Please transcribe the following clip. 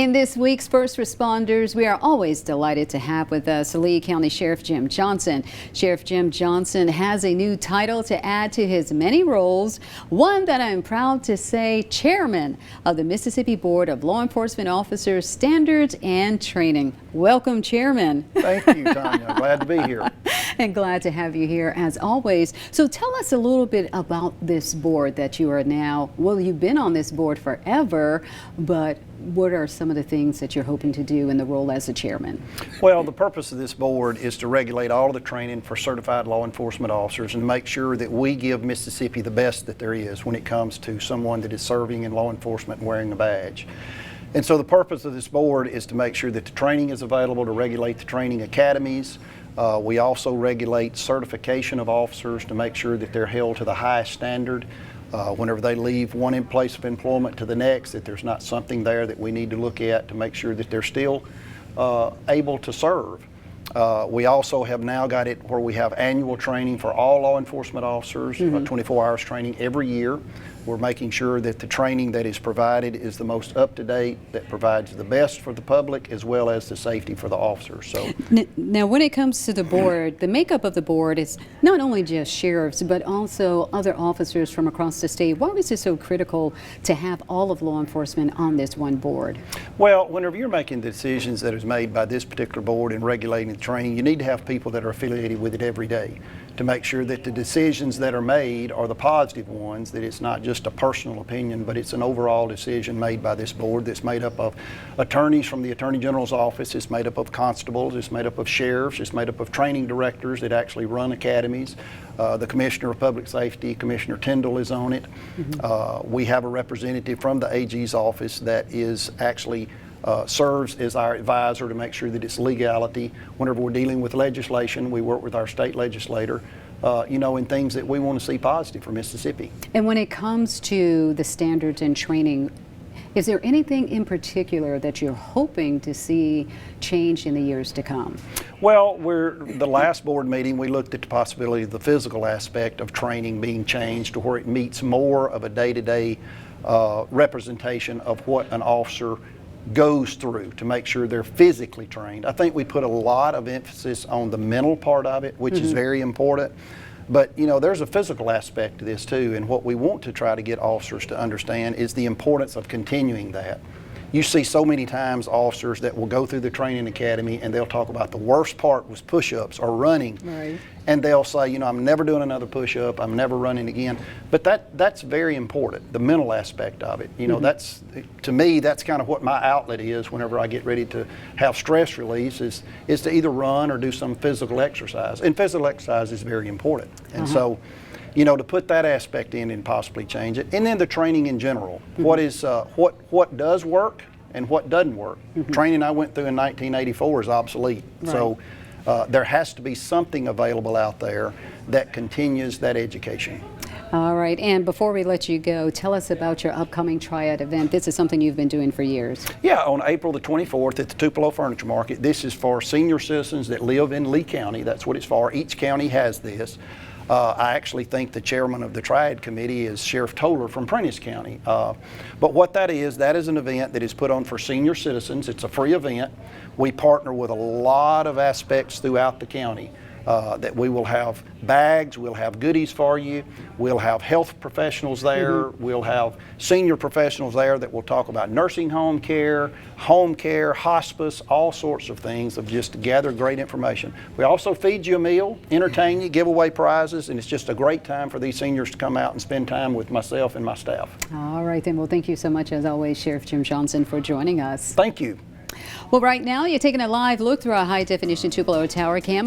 And this week's first responders, we are always delighted to have with us Lee County Sheriff Jim Johnson. Sheriff Jim Johnson has a new title to add to his many roles, one that I'm proud to say, Chairman of the Mississippi Board of Law Enforcement Officers Standards and Training. Welcome, Chairman. Thank you, Tanya. Glad to be here. And glad to have you here as always. So tell us a little bit about this board that you are now, well, you've been on this board forever, but what are some of the things that you're hoping to do in the role as a chairman? Well, the purpose of this board is to regulate all of the training for certified law enforcement officers and make sure that we give Mississippi the best that there is when it comes to someone that is serving in law enforcement and wearing a badge. And so the purpose of this board is to make sure that the training is available, to regulate the training academies. We also regulate certification of officers to make sure that they're held to the highest standard. Whenever they leave one place of employment to the next, that there's not something there that we need to look at to make sure that they're still able to serve. We also have now got it where we have annual training for all law enforcement officers, 24 hours training every year. We're making sure that the training that is provided is the most up-to-date, that provides the best for the public as well as the safety for the officers. So now, when it comes to the board, the makeup of the board is not only just sheriffs, but also other officers from across the state. Why was it so critical to have all of law enforcement on this one board? Well, whenever you're making the decisions that is made by this particular board in regulating the training, you need to have people that are affiliated with it every day to make sure that the decisions that are made are the positive ones, that it's not just a personal opinion, but it's an overall decision made by this board that's made up of attorneys from the Attorney General's office, it's made up of constables, it's made up of sheriffs, it's made up of training directors that actually run academies. The Commissioner of Public Safety, Commissioner Tyndall, is on it. We have a representative from the AG's office that is actually serves as our advisor to make sure that it's legality. Whenever we're dealing with legislation, we work with our state legislator, in things that we want to see positive for Mississippi. And when it comes to the standards and training, is there anything in particular that you're hoping to see change in the years to come? Well, the last board meeting, we looked at the possibility of the physical aspect of training being changed to where it meets more of a day-to-day representation of what an officer goes through to make sure they're physically trained. I think we put a lot of emphasis on the mental part of it, which is very important. But there's a physical aspect to this too, and what we want to try to get officers to understand is the importance of continuing that. You see so many times officers that will go through the training academy and they'll talk about the worst part was push-ups or running. Right. And they'll say, I'm never doing another push-up, I'm never running again. But that's very important, the mental aspect of it. That's, to me, that's kind of what my outlet is whenever I get ready to have stress release is to either run or do some physical exercise. And physical exercise is very important. And so, to put that aspect in and possibly change it. And then the training in general. What does work and what doesn't work. Training I went through in 1984 is obsolete. Right. So there has to be something available out there that continues that education. All right, and before we let you go, tell us about your upcoming Triad event. This is something you've been doing for years. Yeah, on April the 24th at the Tupelo Furniture Market. This is for senior citizens that live in Lee County. That's what it's for. Each county has this. I actually think the chairman of the Triad Committee is Sheriff Toller from Prentiss County. But what that is an event that is put on for senior citizens. It's a free event. We partner with a lot of aspects throughout the county. That we will have bags, we'll have goodies for you, we'll have health professionals there, we'll have senior professionals there that will talk about nursing home care, hospice, all sorts of things of just to gather great information. We also feed you a meal, entertain you, give away prizes, and it's just a great time for these seniors to come out and spend time with myself and my staff. All right then, well, thank you so much as always, Sheriff Jim Johnson, for joining us. Thank you. Well, right now you're taking a live look through our high-definition Tupelo Tower cam.